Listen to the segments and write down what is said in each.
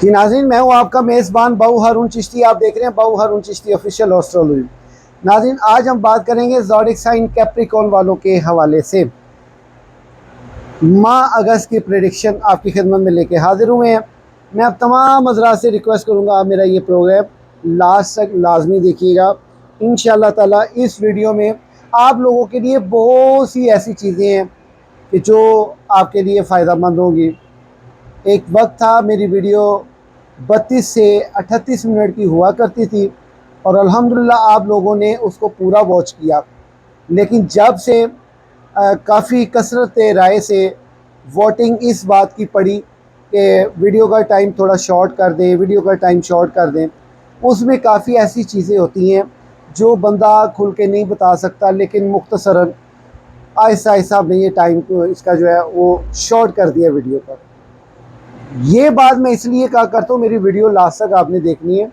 जी नाज़रीन, मैं हूँ आपका मेज़बान बाऊ हारून चिश्ती। आप देख रहे हैं बाऊ हारून चिश्ती ऑफिशियल एस्ट्रोलॉजी। नाज़रीन, आज हम बात करेंगे ज़ोडिक साइन कैप्रिकॉर्न वालों के हवाले से। माह अगस्त की प्रेडिक्शन आपकी खिदमत में लेके हाजिर हुए हैं। मैं अब तमाम हज़रात से रिक्वेस्ट करूँगा, आप मेरा ये प्रोग्राम लास्ट तक लाजमी देखिएगा। इंशाअल्लाह ताला इस वीडियो में आप लोगों के लिए बहुत सी ऐसी चीज़ें हैं कि जो आपके लिए फ़ायदा मंद होंगी। एक वक्त था मेरी वीडियो 32 से 38 मिनट की हुआ करती थी और अल्हम्दुलिल्लाह आप लोगों ने उसको पूरा वॉच किया। लेकिन जब से काफ़ी कसरत राय से वोटिंग इस बात की पड़ी कि वीडियो का टाइम थोड़ा शॉर्ट कर दें, वीडियो का टाइम शॉर्ट कर दें, उसमें काफ़ी ऐसी चीज़ें होती हैं जो बंदा खुल के नहीं बता सकता, लेकिन मुख्तसरन आहिस्ता आहिस्ता हमने ये टाइम को इसका जो है वो शॉर्ट कर दिया वीडियो पर। ये बात मैं इसलिए कहा करता हूँ, मेरी वीडियो लास्ट तक आपने देखनी है,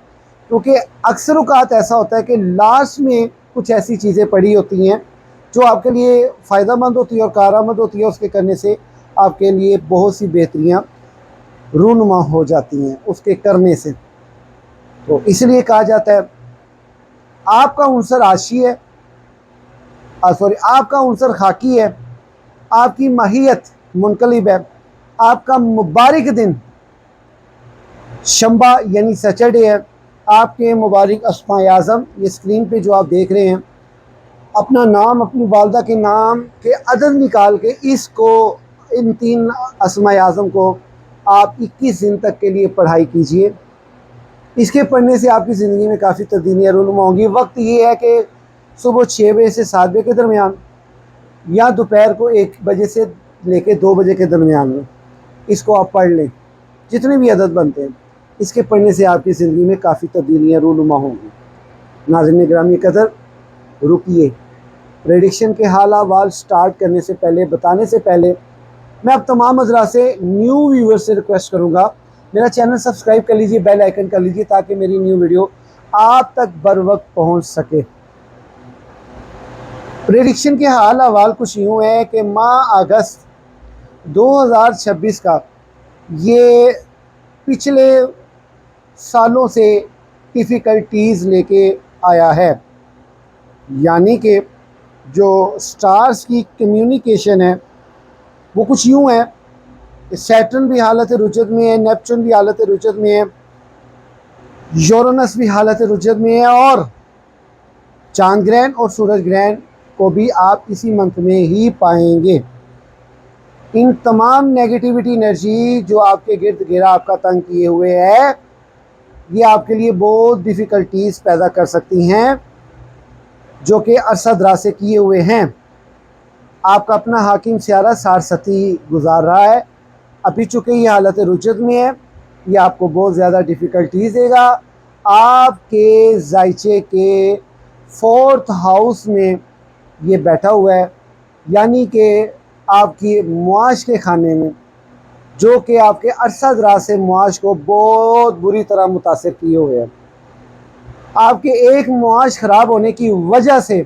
क्योंकि अक्सर औक़ात ऐसा होता है कि लास्ट में कुछ ऐसी चीज़ें पड़ी होती हैं जो आपके लिए फ़ायदा मंद होती है और कारआमद होती है। उसके करने से आपके लिए बहुत सी बेहतरियाँ रूनुमा हो जाती हैं उसके करने से। तो इसलिए कहा जाता है आपका उनसर आशी है, आपका उनसर खाकी है, आपकी माहियत मुनकलिब है, आपका मुबारक दिन शंबा यानी सैटरडे है, आपके मुबारक अस्माए आज़म ये स्क्रीन पे जो आप देख रहे हैं, अपना नाम अपनी वालदा के नाम के अदद निकाल के इसको इन 3 अस्माए आज़म को आप 21 दिन तक के लिए पढ़ाई कीजिए। इसके पढ़ने से आपकी ज़िंदगी में काफ़ी तब्दीलियाँ रूनुमा होंगी। वक्त ये है कि सुबह 6 बजे से 7 बजे के दरमियान या दोपहर को 1 बजे से लेके 2 बजे के दरमियान में इसको आप पढ़ लें, जितने भी अदद बनते हैं। इसके पढ़ने से आपकी ज़िंदगी में काफ़ी तब्दीलियाँ रूनुमा होंगी। नाज़रीन गिरामी कदर, रुकिए, प्रेडिक्शन के हाल अहवाल स्टार्ट करने से पहले, बताने से पहले, मैं अब तमाम हज़रात से न्यू व्यूअर्स से रिक्वेस्ट करूँगा, मेरा चैनल सब्सक्राइब कर लीजिए, बेल आइकन कर लीजिए, ताकि मेरी न्यू वीडियो आप तक बर वक्त पहुँच सके। प्रेडिक्शन के हाल अहवाल कुछ यूँ है कि माह अगस्त 2026 का ये पिछले सालों से डिफ़िकल्टीज़ लेके आया है। यानी कि जो स्टार्स की कम्युनिकेशन है वो कुछ यूँ है कि सैटर्न भी हालत रुजत में है, नेपच्यून भी हालत रुजत में है, यूरेनस भी हालत रुजत में है, और चांद ग्रहण और सूरज ग्रहण को भी आप इसी मंथ में ही पाएंगे। इन तमाम नेगेटिविटी एनर्जी जो आपके गिर्द गिरा आपका तंग किए हुए है, ये आपके लिए बहुत डिफ़िकल्टीज़ पैदा कर सकती हैं जो कि अरसा दराज से किए हुए हैं। आपका अपना हाकिम सियारा सारसती गुजार रहा है, अभी चूँकि ये हालत रुजत में है, ये आपको बहुत ज़्यादा डिफ़िकल्टीज़ देगा। आपके जायचे के 4th हाउस में ये बैठा हुआ है, यानी कि आपकी मुआश के खाने में, जो कि आपके अरसा दराज से मुआश को बहुत बुरी तरह मुतासिर किए हुए हैं। आपके एक मुआश ख़राब होने की वजह से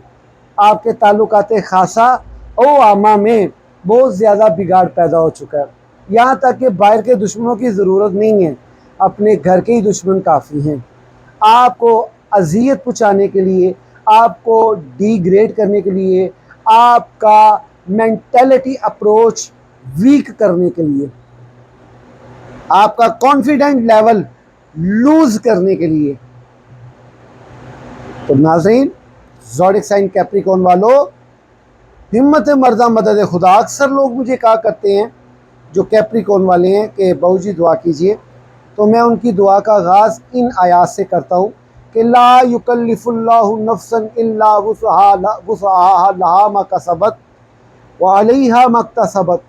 आपके ताल्लुकात ख़ासा और आमा में बहुत ज़्यादा बिगाड़ पैदा हो चुका है। यहाँ तक कि बाहर के दुश्मनों की ज़रूरत नहीं है, अपने घर के ही दुश्मन काफ़ी हैं। आपको अज़ियत पहुँचाने के लिए, आपको डिग्रेड करने के लिए, आपका मेंटालिटी अप्रोच वीक करने के लिए, आपका कॉन्फिडेंट लेवल लूज़ करने के लिए। तो नाज़रीन, ज़ोडिक साइन कैप्रिकॉर्न वालों, हिम्मत मर्दा मदद खुदा। अक्सर लोग मुझे कहा करते हैं जो कैप्रिकॉर्न वाले हैं कि बहू जी दुआ कीजिए, तो मैं उनकी दुआ का आगाज़ इन आयात से करता हूँ कि ला युकल्लिफुल्लाहु नफ्सन इल्ला वुसअहा लहा मा कसबत व अलैहा मक्तसबत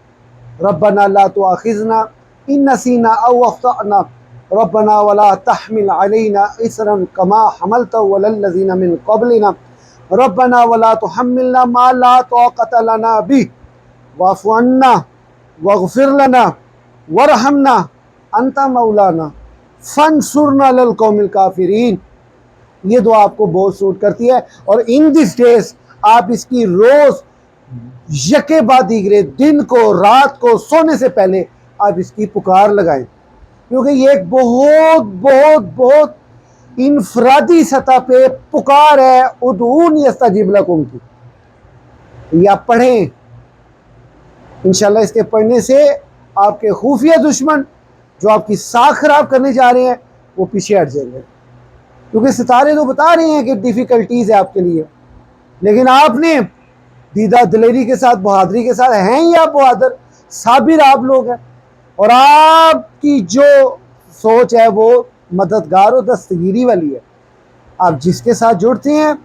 रब्बना ला तुआखिज़ना इन नसीना औ अख्तअना रब्बना वला तहमिल अलैना इसरन कमा हमलतहु अलल लज़ीना मिन क़ब्लिना रब्बना वला तुहम्मिलना मा ला ताक़त लना बिही वाफ़ु अन्ना वग़फ़िर लना वरहमना अंता मौलाना फंसुरना लल कौमिल काफ़िरीन। ये दुआ आपको बहुत सूट करती है, और इन दिस डेज आप इसकी रोज़ यके बाद दीगरे दिन को, रात को सोने से पहले आप इसकी पुकार लगाएं। क्योंकि ये एक बहुत बहुत बहुत इनफरादी सतह पे पुकार है, उदूनी यस्तजीब लकुम की। या पढ़ें, इंशाल्लाह इसके पढ़ने से आपके खुफिया दुश्मन जो आपकी साख खराब करने जा रहे हैं वो पीछे हट जाएंगे। क्योंकि सितारे तो बता रहे हैं कि डिफ़िकल्टीज़ है आपके लिए, लेकिन आपने दीदा दिलेरी के साथ, बहादुरी के साथ, हैं ही आप बहादुर, साबिर आप लोग हैं, और आपकी जो सोच है वो मददगार और दस्तगीरी वाली है। आप जिसके साथ जुड़ते हैं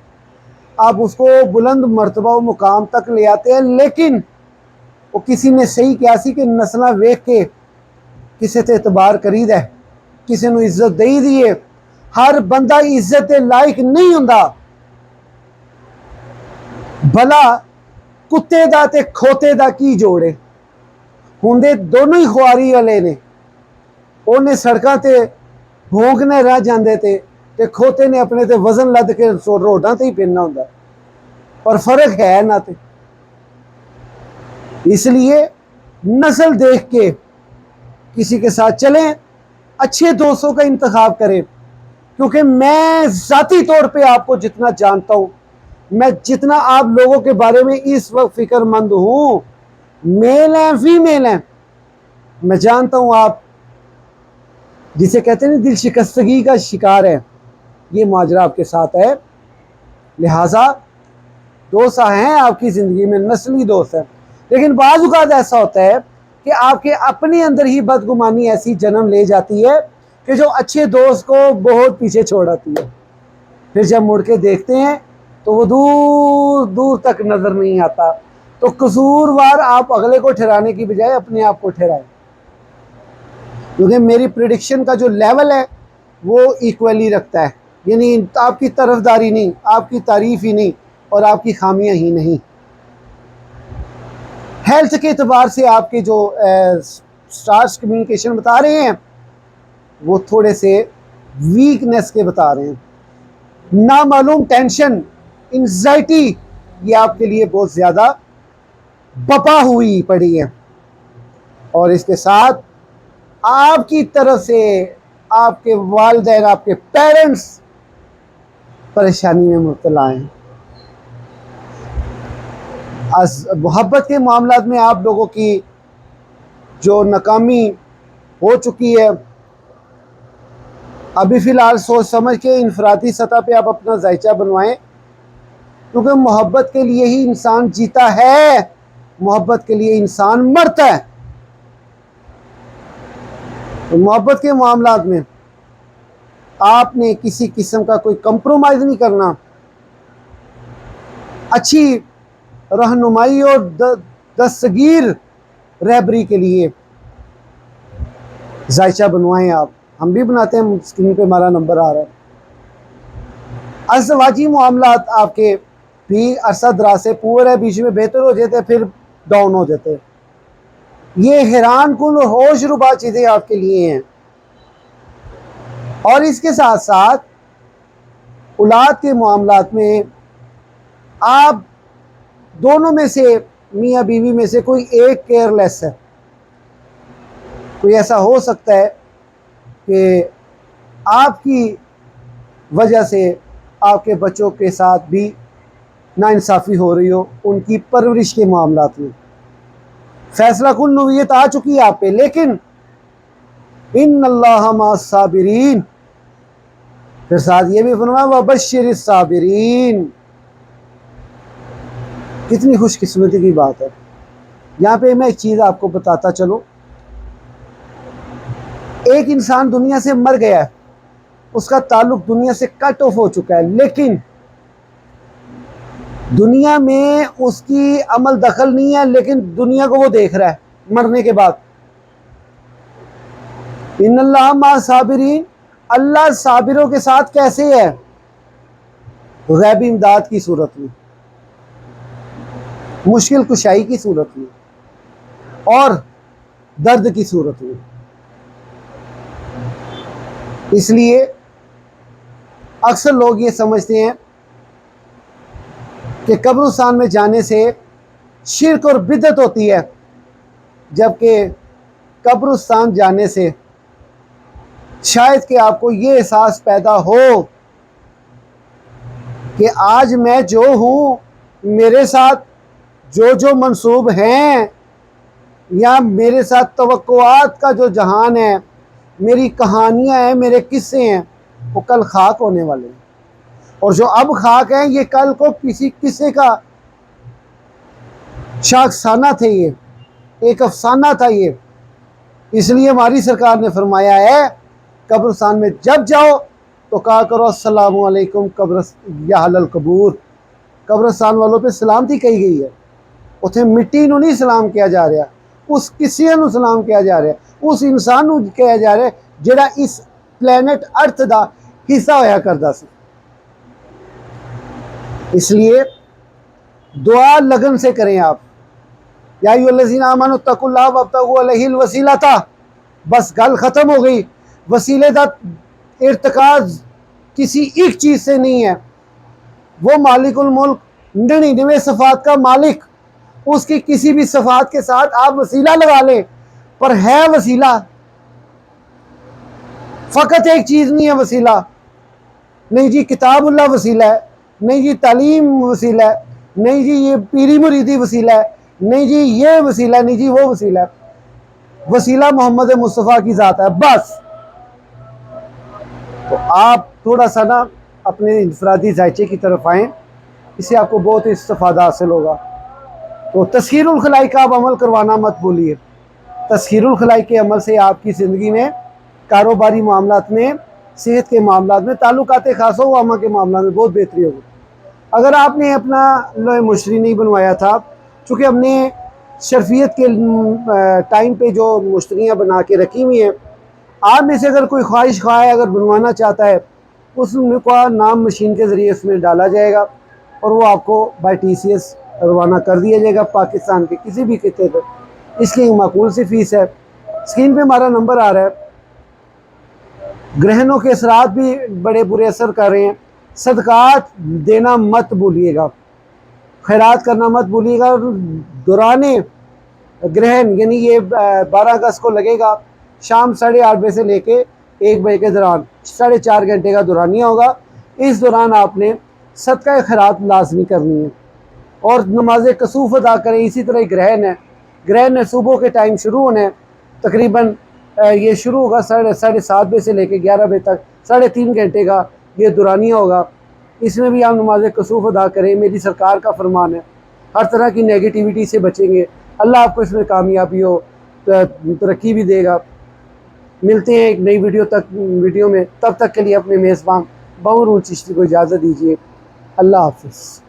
आप उसको बुलंद मर्तबा व मुकाम तक ले आते हैं। लेकिन वो किसी ने सही कियासी कि नस्ल वेख के किसी ते एतबार करीदा है, किसी को इज्जत दई दी है। हर बंदा इज्जत के लायक नहीं हुंदा। भला कुत्ते दा ते खोते दा की जोड़े, हुंदे दोनों ही खुआरी वाले ने। उन्हें सड़कों ते भोंकने रह जाते ते खोते ने अपने ते वजन लद के रोडां ते ही फिरना हुंदा, पर फर्क है ना। ते इसलिए नस्ल देख के किसी के साथ चलें, अच्छे दोस्तों का इंतखाब करें। क्योंकि मैं ज़ाती तौर पे आपको जितना जानता हूँ, मैं जितना आप लोगों के बारे में इस वक्त फिक्रमंद हूँ, मेल हैं फीमेल हैं, मैं जानता हूँ आप जिसे कहते हैं दिल शिकस्तगी का शिकार है, ये माजरा आपके साथ है। लिहाजा दोस्त हैं आपकी ज़िंदगी में, नस्ली दोस्त हैं। लेकिन बाज़ औक़ात ऐसा होता है कि आपके अपने अंदर ही बदगुमानी ऐसी जन्म ले जाती है कि जो अच्छे दोस्त को बहुत पीछे छोड़ आती है। फिर जब मुड़ के देखते हैं तो वो दूर दूर तक नज़र नहीं आता। तो कसूरवार आप अगले को ठहराने की बजाय अपने आप को ठहराएं। क्योंकि मेरी प्रिडिक्शन का जो लेवल है वो इक्वली रखता है, यानी आपकी तरफदारी नहीं, आपकी तारीफ ही नहीं, और आपकी खामियां ही नहीं। हेल्थ के एतबार से आपके जो स्टार्स कम्युनिकेशन बता रहे हैं वो थोड़े से वीकनेस के बता रहे हैं। नामालूम टेंशन, एंजाइटी, ये आपके लिए बहुत ज़्यादा बपा हुई पड़ी है। और इसके साथ आपकी तरफ से आपके वालिदैन, आपके पेरेंट्स परेशानी में मुब्तला हैं। मोहब्बत के मामला में आप लोगों की जो नाकामी हो चुकी है, अभी फ़िलहाल सोच समझ के इनफरादी सतह पे आप अपना जायचा बनवाएं। क्योंकि मोहब्बत के लिए ही इंसान जीता है, मोहब्बत के लिए इंसान मरता है। तो मोहब्बत के मामलात में आपने किसी किस्म का कोई कंप्रोमाइज़ नहीं करना। अच्छी रहनुमाई और दस्तगीर रहबरी के लिए जायचा बनवाएं आप। हम भी बनाते हैं, स्क्रीन पे हमारा नंबर आ रहा है। अज़वाजी मामलात आपके भी अरसा दराज से पूरे बीच में बेहतर हो जाते, फिर डाउन हो जाते। ये हैरान कुन होश रुबा चीज़ें आपके लिए हैं। और इसके साथ साथ औलाद के मामलात में आप दोनों में से, मियाँ बीवी में से कोई एक केयरलेस है। कोई ऐसा हो सकता है कि आपकी वजह से आपके बच्चों के साथ भी नाइंसाफ़ी हो रही हो उनकी परवरिश के मामलात में। फैसला कुन नौयत आ चुकी है आप पे, लेकिन इन्नल्लाह मअस-साबिरीन, फिर साथ ये भी फरमाया वबश्शिरिस साबिरीन। कितनी खुशकिस्मती की बात है। यहाँ पे मैं एक चीज़ आपको बताता चलूँ। एक इंसान दुनिया से मर गया है, उसका ताल्लुक दुनिया से कट ऑफ हो चुका है, लेकिन दुनिया में उसकी अमल दखल नहीं है, लेकिन दुनिया को वो देख रहा है मरने के बाद। इन्नल्लाह मा साबिरीन, अल्लाह साबिरों के साथ कैसे है? गैबी इमदाद की सूरत में, मुश्किल कुशाई की सूरत में और दर्द की सूरत में। इसलिए अक्सर लोग ये समझते हैं कि कब्रिस्तान में जाने से शिर्क और बिदअत होती है, जबकि कब्रिस्तान जाने से शायद कि आपको ये एहसास पैदा हो कि आज मैं जो हूँ, मेरे साथ जो जो मंसूब हैं या मेरे साथ तवक्कुआत का जो जहान है, मेरी कहानियाँ हैं, मेरे किस्से हैं, वो कल खाक होने वाले हैं। और जो अब खाक हैं ये कल को किसी किस्से का शाखसाना थे, ये एक अफसाना था ये। इसलिए हमारी सरकार ने फरमाया है कब्रिस्तान में जब जाओ तो कहा करो अस्सलामु अलैकुम कब्र या अहलल कबूर। कब्रिस्तान वालों पे सलामती कही गई है, उसे मिट्टी नूं नहीं सलाम किया जा रहा, उस किसी नूं सलाम किया जा रहा, उस इंसान नूं किया जा रहा जिहड़ा इस प्लैनेट अर्थ दा हिस्सा होया करदा सी। इसलिए दुआ लगन से करें आप। या अय्युहल्लज़ीना आमनू तक़ुल्लाह वब्तगू अलैहिल वसीलता, बस गल ख़त्म हो गई। वसीले का इर्तिकाज़ किसी एक चीज़ से नहीं है। वो मालिकुल मुल्क 99 सफ़ात का मालिक, उसकी किसी भी सफ़ात के साथ आप वसीला लगा लें, पर है वसीला, फ़कत एक चीज़ नहीं है वसीला। नहीं जी किताबुल्लाह वसीला है, नहीं जी तालीम वसीला है, नहीं जी ये पीरी मुरीदी वसीला है, नहीं जी ये वसीला, नहीं जी वो वसीला है। वसीला मोहम्मद मुस्तफ़ा की ज़ात है बस। तो आप थोड़ा सा ना अपने इंफरादी जायचे की तरफ आएँ, इससे आपको बहुत इस्तिफ़ादा हासिल होगा। तो तस्खीरुल खलाइक का आप अमल करवाना मत भूलिए। तस्खीरुल खलाइक के अमल से आपकी ज़िंदगी में, कारोबारी मामलात में, सेहत के मामलात में, ताल्लुकात खासा व आमा के मामला में बहुत बेहतरी होगी। अगर आपने अपना लोहे मुश्तरी नहीं बनवाया था, चूँकि हमने शर्फियत के टाइम पे जो मुश्तरियाँ बना के रखी हुई हैं, आप में से अगर कोई ख्वाहिश खा है, अगर बनवाना चाहता है, उसका नाम मशीन के ज़रिए उसमें डाला जाएगा और वो आपको बाय TCS रवाना कर दिया जाएगा पाकिस्तान के किसी भी खिते पर। इसकी माकूल सी फ़ीस है। स्क्रीन पे हमारा नंबर आ रहा है। ग्रहणों के असरात भी बड़े बुरे असर कर रहे हैं। सदकात देना मत भूलिएगा, खैरात करना मत भूलिएगा। दौराने ग्रहण यानी ये 12 अगस्त को लगेगा, शाम 8:30 बजे से लेके 1 बजे के दौरान 4.5 घंटे का दौरानिया होगा। इस दौरान आपने सदका खैरात लाजमी करनी है और नमाज कसूफ अदा करें। इसी तरह ग्रहण है, ग्रहण सुबह के टाइम शुरू होना है, तकरीबन ये शुरू होगा 7:30 बजे से लेकर 11 बजे तक, 3.5 घंटे का ये दौरानिया होगा। इसमें भी आप नमाज कसूफ अदा करें, मेरी सरकार का फरमान है। हर तरह की नेगेटिविटी से बचेंगे, अल्लाह आपको इसमें कामयाबी हो, तरक्की भी देगा। मिलते हैं एक नई वीडियो में, तब तक के लिए अपने मेज़बान बहूर चिश्ती को इजाज़त दीजिए। अल्लाह हाफ़िज़।